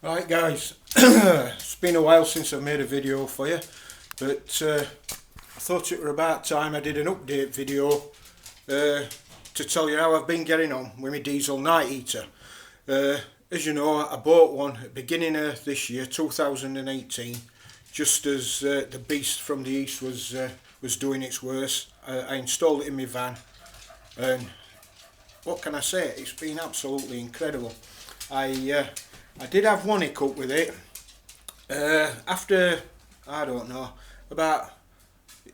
Right guys, it's been a while since I've made a video for you, but I thought it were about time I did an update video to tell you how I've been getting on with my diesel night heater. As you know, I bought one at the beginning of this year, 2018, just as the beast from the east was doing its worst. I installed it in my van, and what can I say, it's been absolutely incredible. I did have one hiccup with it. After, I don't know,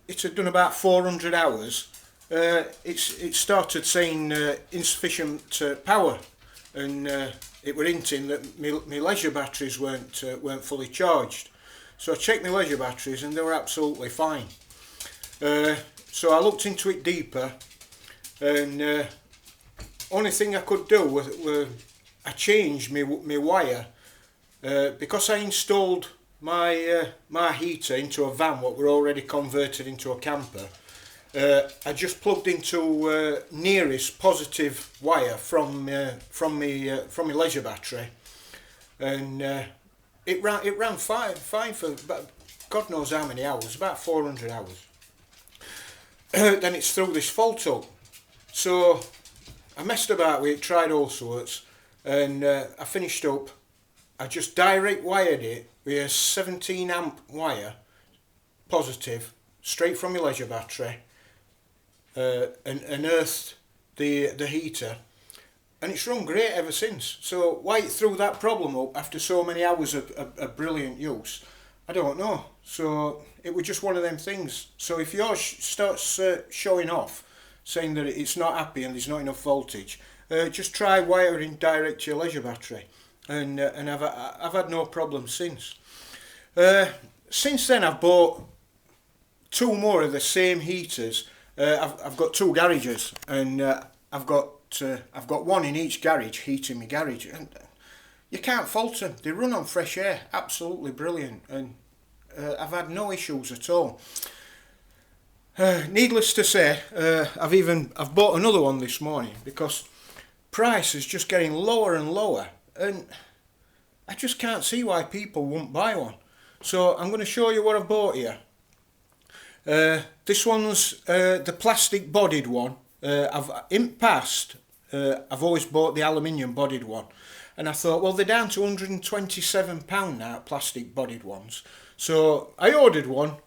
it had done about 400 hours, it started saying insufficient power, and it were hinting that my leisure batteries weren't fully charged. So I checked my leisure batteries and they were absolutely fine. So I looked into it deeper, and only thing I could do was I changed my wire, because I installed my heater into a van what were already converted into a camper. I just plugged into nearest positive wire from my leisure battery, and it ran fine for about God knows how many hours, about 400 hours. Then it's threw this fault up, so I messed about with it, tried all sorts, and I finished up. I just direct wired it with a 17 amp wire, positive, straight from my leisure battery, and unearthed the heater, and it's run great ever since. So why it threw that problem up after so many hours of brilliant use, I don't know. So it was just one of them things. So if yours starts showing off, saying that it's not happy and there's not enough voltage, just try wiring direct to your leisure battery, and I've had no problems since. Since then I've bought two more of the same heaters. I've got two garages, and I've got one in each garage heating my garage, and you can't fault them. They run on fresh air, absolutely brilliant, and I've had no issues at all. Needless to say, I've bought another one this morning because price is just getting lower and lower, and I just can't see why people won't buy one. So I'm going to show you what I've bought here. This one's the plastic bodied one. In the past, I've always bought the aluminium bodied one, and I thought, well, they're down to £127 now, plastic bodied ones. So I ordered one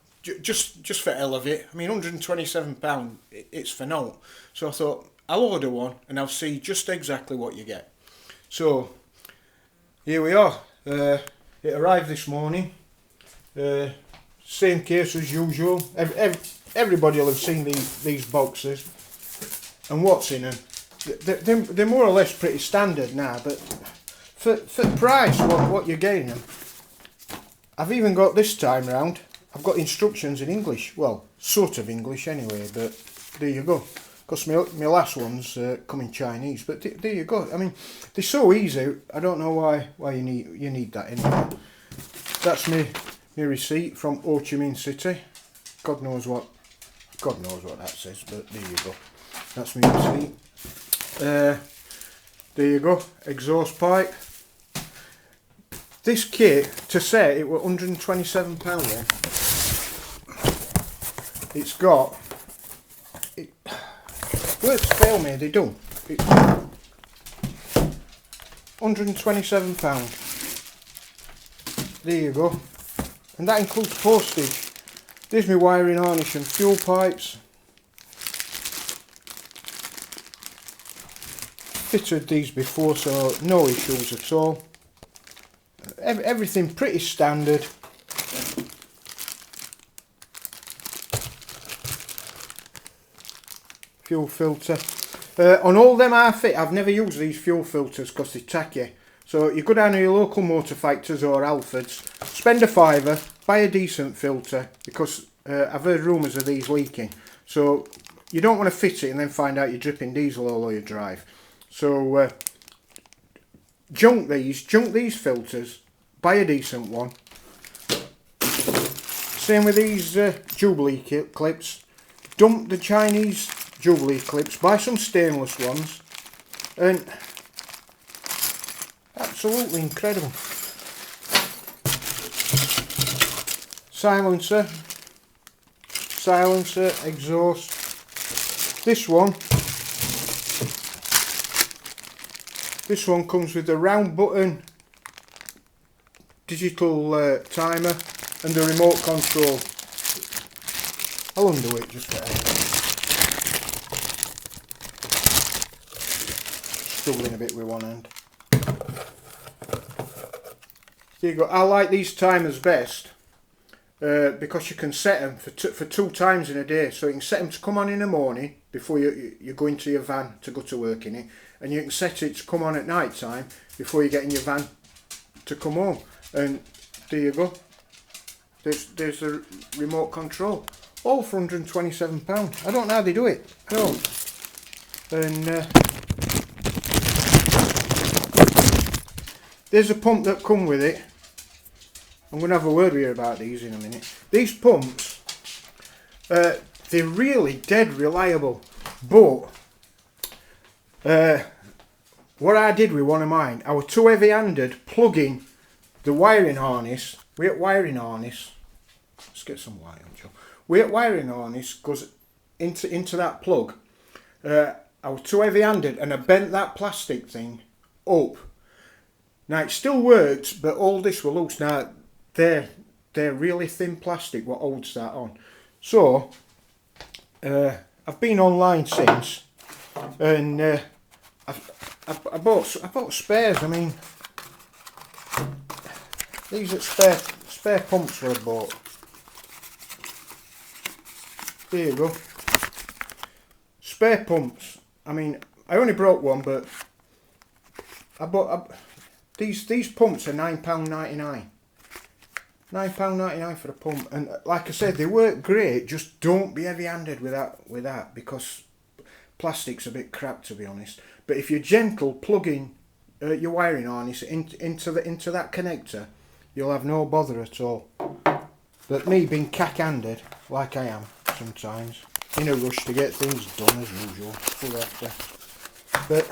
just for hell of it. I mean, £127, it's for naught. So I thought, I'll order one and I'll see just exactly what you get. So here we are. It arrived this morning. Same case as usual. Everybody will have seen these boxes and what's in them. They're more or less pretty standard now, but for the price what you're getting them, I've even got this time round, I've got instructions in English. Well, sort of English anyway, but there you go. Because my last ones come in Chinese, but there you go. I mean, they're so easy. I don't know why you need that anyway. That's me receipt from Ho Chi Minh City. God knows what that says, but there you go. That's my receipt. There you go. Exhaust pipe. This kit, to say it were £127 then, it's got, words fail me, they don't. It's £127. There you go. And that includes postage. There's my wiring harness and fuel pipes. Fitted these before, so no issues at all. Everything pretty standard. Fuel filter. On all them I fit, I've never used these fuel filters because they're tacky. So you go down to your local Motor Factors or Alfords, spend a fiver, buy a decent filter, because I've heard rumours of these leaking. So you don't want to fit it and then find out you're dripping diesel all over your drive. So junk these filters, buy a decent one. Same with these Jubilee clips. Dump the Chinese Jubilee clips, buy some stainless ones, and absolutely incredible. silencer, exhaust. This one comes with the round button digital timer and the remote control. I'll undo it just for a minute. Struggling a bit with one end. There you go. I like these timers best because you can set them for 2 times in a day. So you can set them to come on in the morning before you go into your van to go to work in it, and you can set it to come on at night time before you get in your van to come home. And there you go. There's the remote control. All for £127. I don't know how they do it. I don't. And there's a pump that come with it. I'm going to have a word with you about these in a minute. These pumps, they're really dead reliable. But what I did with one of mine, I was too heavy-handed plugging the wiring harness. Wiring harness. Let's get some wire on, Joe. Wiring harness goes into that plug. I was too heavy-handed and I bent that plastic thing up. Now it still works, but all this will loose. Now they're really thin plastic what holds that on. So I've been online since, and I bought spares. I mean, these are spare pumps that I bought. There you go. Spare pumps. I mean, I only brought one, but I bought these pumps are £9.99. £9.99 for a pump, and like I said, they work great. Just don't be heavy-handed with that because plastic's a bit crap, to be honest. But if you're gentle plugging your wiring harness into that connector, you'll have no bother at all. But me being cack-handed, like I am sometimes, in a rush to get things done as usual, full after. But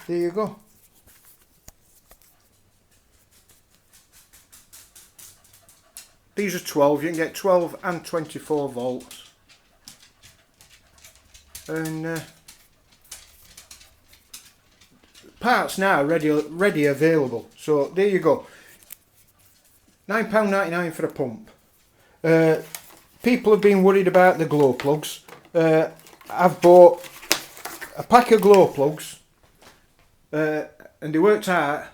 there you go. These are 12. You can get 12 and 24 volts. And parts now ready available. So there you go. £9.99 for a pump. People have been worried about the glow plugs. I've bought a pack of glow plugs, and they worked out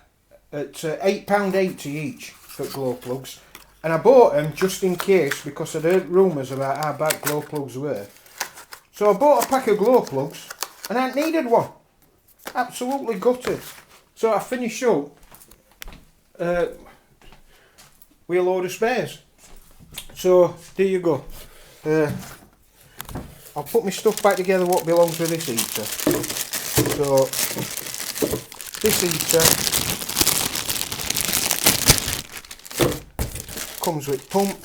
at £8.80 each for glow plugs. And I bought them just in case because I'd heard rumours about how bad glow plugs were. So I bought a pack of glow plugs and I needed one. Absolutely gutted. So I finished up with a load of spares. So there you go. I'll put my stuff back together what belongs with this heater. So this heater comes with pump,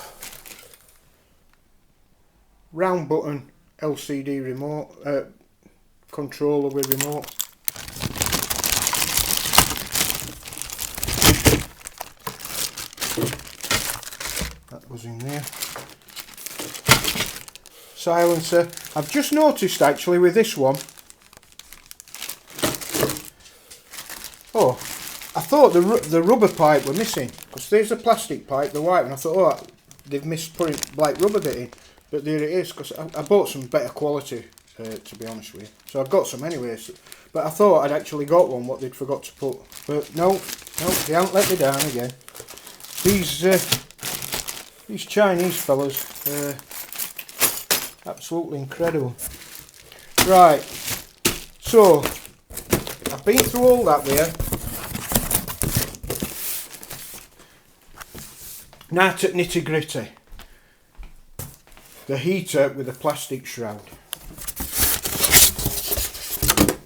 round button LCD remote, controller with remote. That was in there. Silencer. I've just noticed actually with this one. Oh, I thought the rubber pipe were missing because there's a plastic pipe, the white one. I thought, oh, they've missed putting black rubber bit in, but there it is because I bought some better quality, to be honest with you. So I've got some anyways, but I thought I'd actually got one what they'd forgot to put. But no, they haven't let me down again. These Chinese fellas, absolutely incredible. Right, so I've been through all that with you. Now to nitty gritty. The heater with the plastic shroud.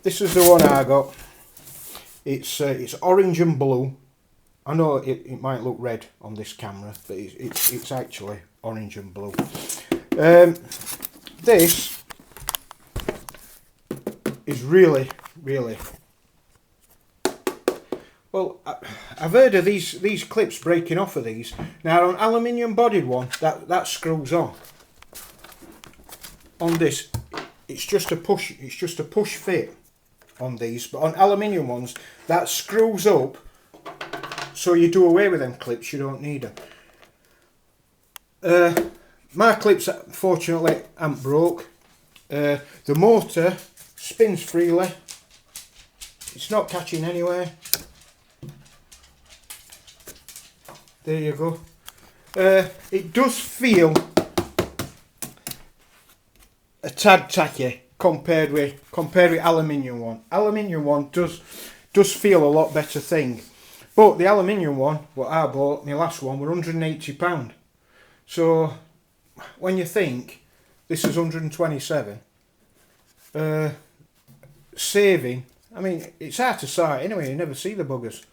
This is the one I got. It's orange and blue. I know it might look red on this camera, but it's actually orange and blue. This is really Well, I've heard of these clips breaking off of these. Now on aluminium bodied one, that screws on. On this, it's just a push fit on these, but on aluminium ones, that screws up, so you do away with them clips. You don't need them. My clips, fortunately, aren't broke. The motor spins freely. It's not catching anywhere. There you go. It does feel a tad tacky compared with aluminium one. Aluminium one does feel a lot better thing, but the aluminium one what I bought, my last one, were £180. So when you think this is 127, saving. I mean, it's out of sight anyway. You never see the buggers.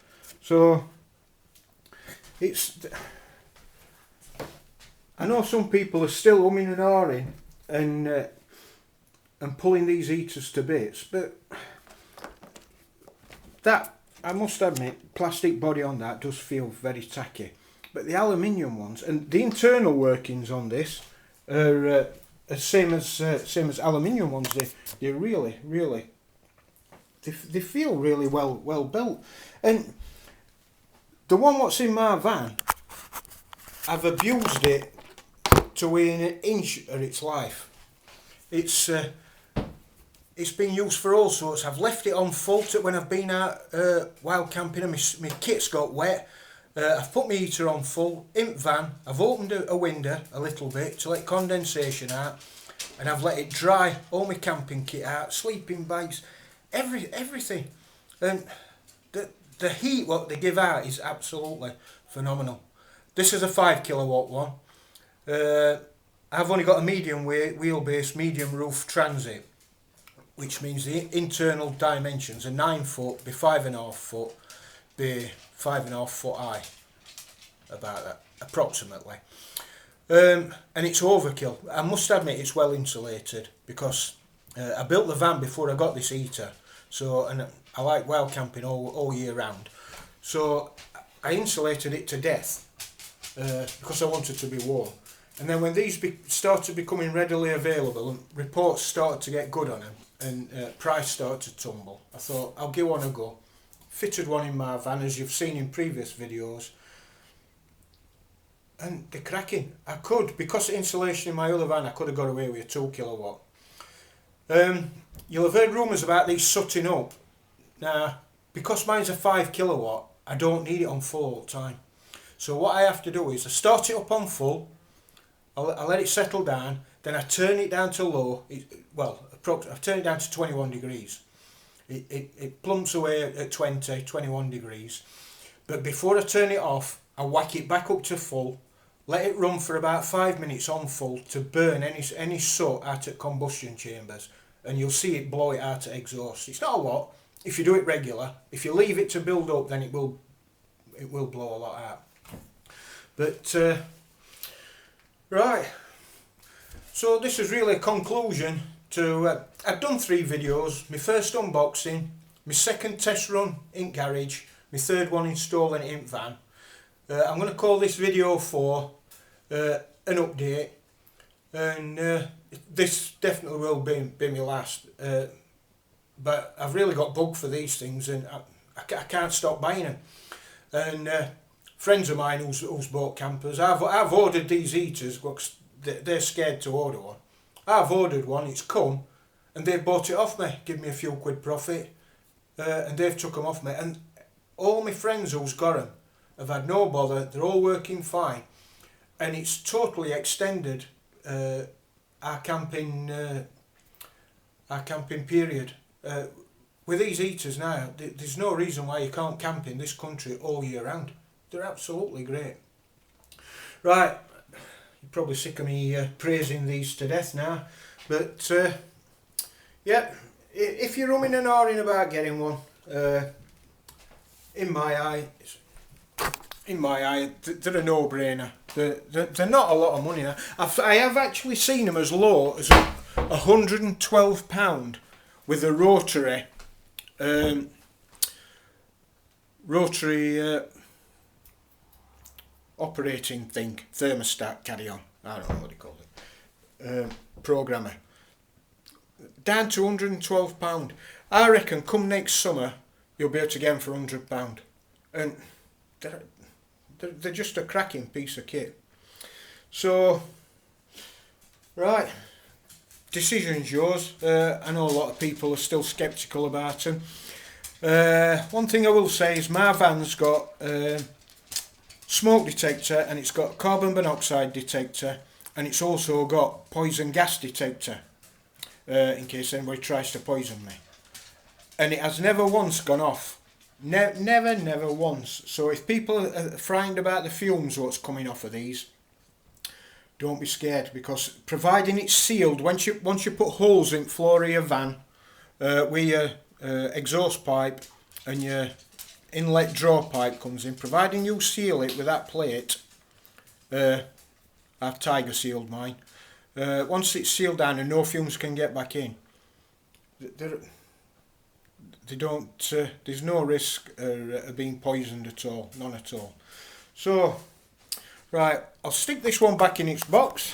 So it's. I know some people are still umming and ahhing and pulling these heaters to bits, but that, I must admit, plastic body on that does feel very tacky. But the aluminium ones and the internal workings on this are same as aluminium ones. They really they feel really well built. And the one what's in my van, I've abused it to within an inch of its life. It's been used for all sorts. I've left it on full when I've been out wild camping and my kit's got wet. I've put my heater on full in van. I've opened a window a little bit to let condensation out, and I've let it dry all my camping kit out, sleeping bags, everything. And the heat what they give out is absolutely phenomenal. This is a 5 kilowatt one. I've only got a medium wheelbase, medium roof Transit, which means the internal dimensions are 9 foot, be 5.5 foot, be 5.5 foot high, about that, approximately. And it's overkill. I must admit it's well insulated, because I built the van before I got this heater, so, and I like wild camping all year round, so I insulated it to death because I wanted to be warm. And then when these started becoming readily available and reports started to get good on them and price started to tumble, I thought I'll give one a go. Fitted one in my van, as you've seen in previous videos, and they're cracking. I could, because of insulation in my other van, I could have got away with a 2 kilowatt. You'll have heard rumours about these sutting up. Now, because mine's a 5 kilowatt, I don't need it on full all the time. So what I have to do is I start it up on full, I let it settle down, then I turn it down to low. I turn it down to 21 degrees. It plumps away at 20, 21 degrees. But before I turn it off, I whack it back up to full, let it run for about 5 minutes on full to burn any soot out at combustion chambers, and you'll see it blow it out at exhaust. It's not a lot if you do it regular. If you leave it to build up, then it will blow a lot out. But right, so this is really a conclusion to I've done 3 videos: my first unboxing, my second test run in garage, my third one installing it in van. I'm going to call this video 4 an update, and this definitely will be my last, but I've really got bug for these things, and I can't stop buying them. And friends of mine who's bought campers, I've ordered these heaters because they're scared to order one. I've ordered one, it's come, and they've bought it off me, give me a few quid profit, and they've took them off me. And all my friends who's got them have had no bother, they're all working fine, and it's totally extended our camping period. With these heaters now, there's no reason why you can't camp in this country all year round. They're absolutely great. Right, you're probably sick of me praising these to death now, but yeah, if you're umming and ahhing about getting one, in my eye, they're a no-brainer. They're not a lot of money now. I have actually seen them as low as £112 with a rotary rotary operating thing, thermostat, carry on, I don't know what he called it, programmer, down to £112. I reckon come next summer you'll be able to get them for £100, and they're just a cracking piece of kit. So right, decision's yours. I know a lot of people are still sceptical about them. One thing I will say is my van's got smoke detector, and it's got carbon monoxide detector, and it's also got poison gas detector, in case anybody tries to poison me. And it has never once gone off. Never once. So if people are frightened about the fumes what's coming off of these, don't be scared, because providing it's sealed, once you put holes in the floor of your van with your exhaust pipe and your inlet draw pipe comes in, providing you seal it with that plate, I've Tiger sealed mine, once it's sealed down and no fumes can get back in, they don't, there's no risk of being poisoned at all, none at all. So right, I'll stick this one back in its box.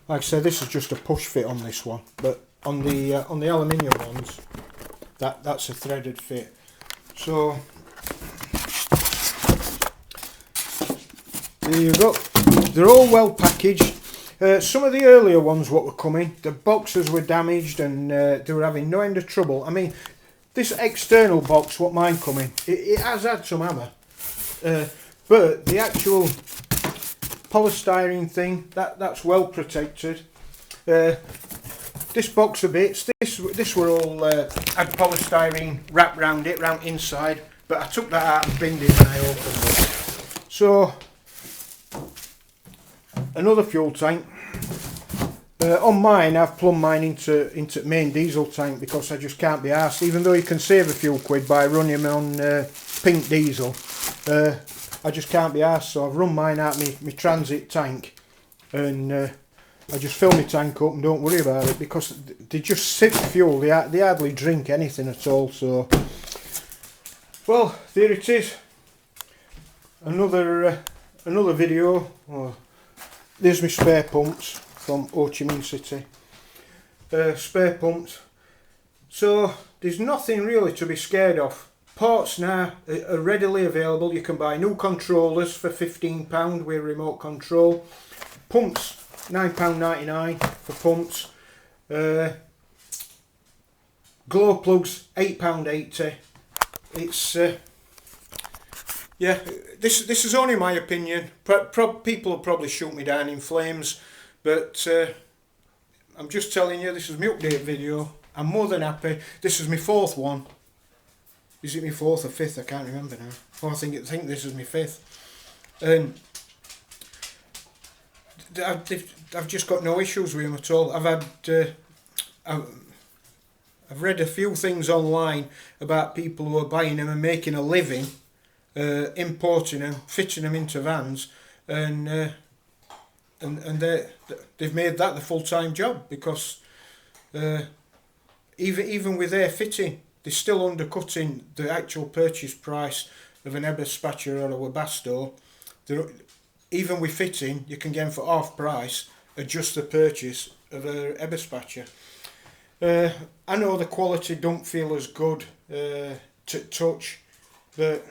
Like I said, this is just a push fit on this one, but on the aluminium ones, that's a threaded fit. So there you go. They're all well packaged. Some of the earlier ones what were coming, the boxes were damaged and they were having no end of trouble. I mean, this external box, what mine coming, it has had some hammer. But the actual polystyrene thing, that's well protected. This box of bits, this were all had polystyrene wrapped round it, round inside, but I took that out and binned it when I opened it. So another fuel tank. On mine, I've plumbed mine into main diesel tank because I just can't be arsed. Even though you can save a few quid by running them on pink diesel, I just can't be arsed. So I've run mine out my transit tank, and I just fill my tank up and don't worry about it, because they just sip fuel. They hardly drink anything at all. So, well, there it is. Another video. Oh, there's my spare pumps from Ho Chi Minh City. Spare pumps. So there's nothing really to be scared of. Parts now are readily available. You can buy new controllers for £15 with remote control. Pumps, £9.99 for pumps. Glow plugs, £8.80. It's yeah, this is only my opinion. People will probably shoot me down in flames, but I'm just telling you, this is my update video. I'm more than happy. This is my fourth one. Is it my fourth or fifth? I can't remember now. Oh, I think this is my fifth. And I've just got no issues with them at all. I've read a few things online about people who are buying them and making a living, importing them, fitting them into vans, and they've made that the full-time job, because even with their fitting, they're still undercutting the actual purchase price of an Eberspacher or a Webasto. Even with fitting, you can get them for half price at just the purchase of a Eberspacher. I know the quality don't feel as good to touch, but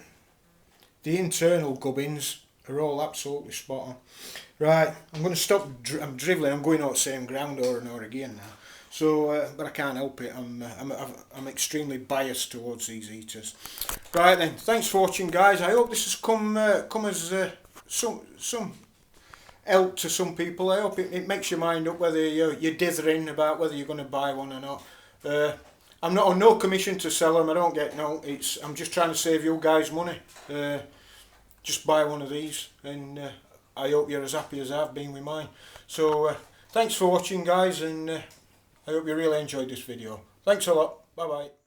the internal gubbins are all absolutely spot on. Right, I'm going to stop. I'm drivelling. I'm going out the same ground over and over again now. So, but I can't help it. I'm extremely biased towards these heaters. Right then, thanks for watching, guys. I hope this has come as some help to some people. I hope it makes your mind up whether you're dithering about whether you're going to buy one or not. I'm not on no commission to sell them. I don't get no. I'm just trying to save you guys money. Just buy one of these, and I hope you're as happy as I've been with mine. So thanks for watching, guys, and I hope you really enjoyed this video. Thanks a lot. Bye bye.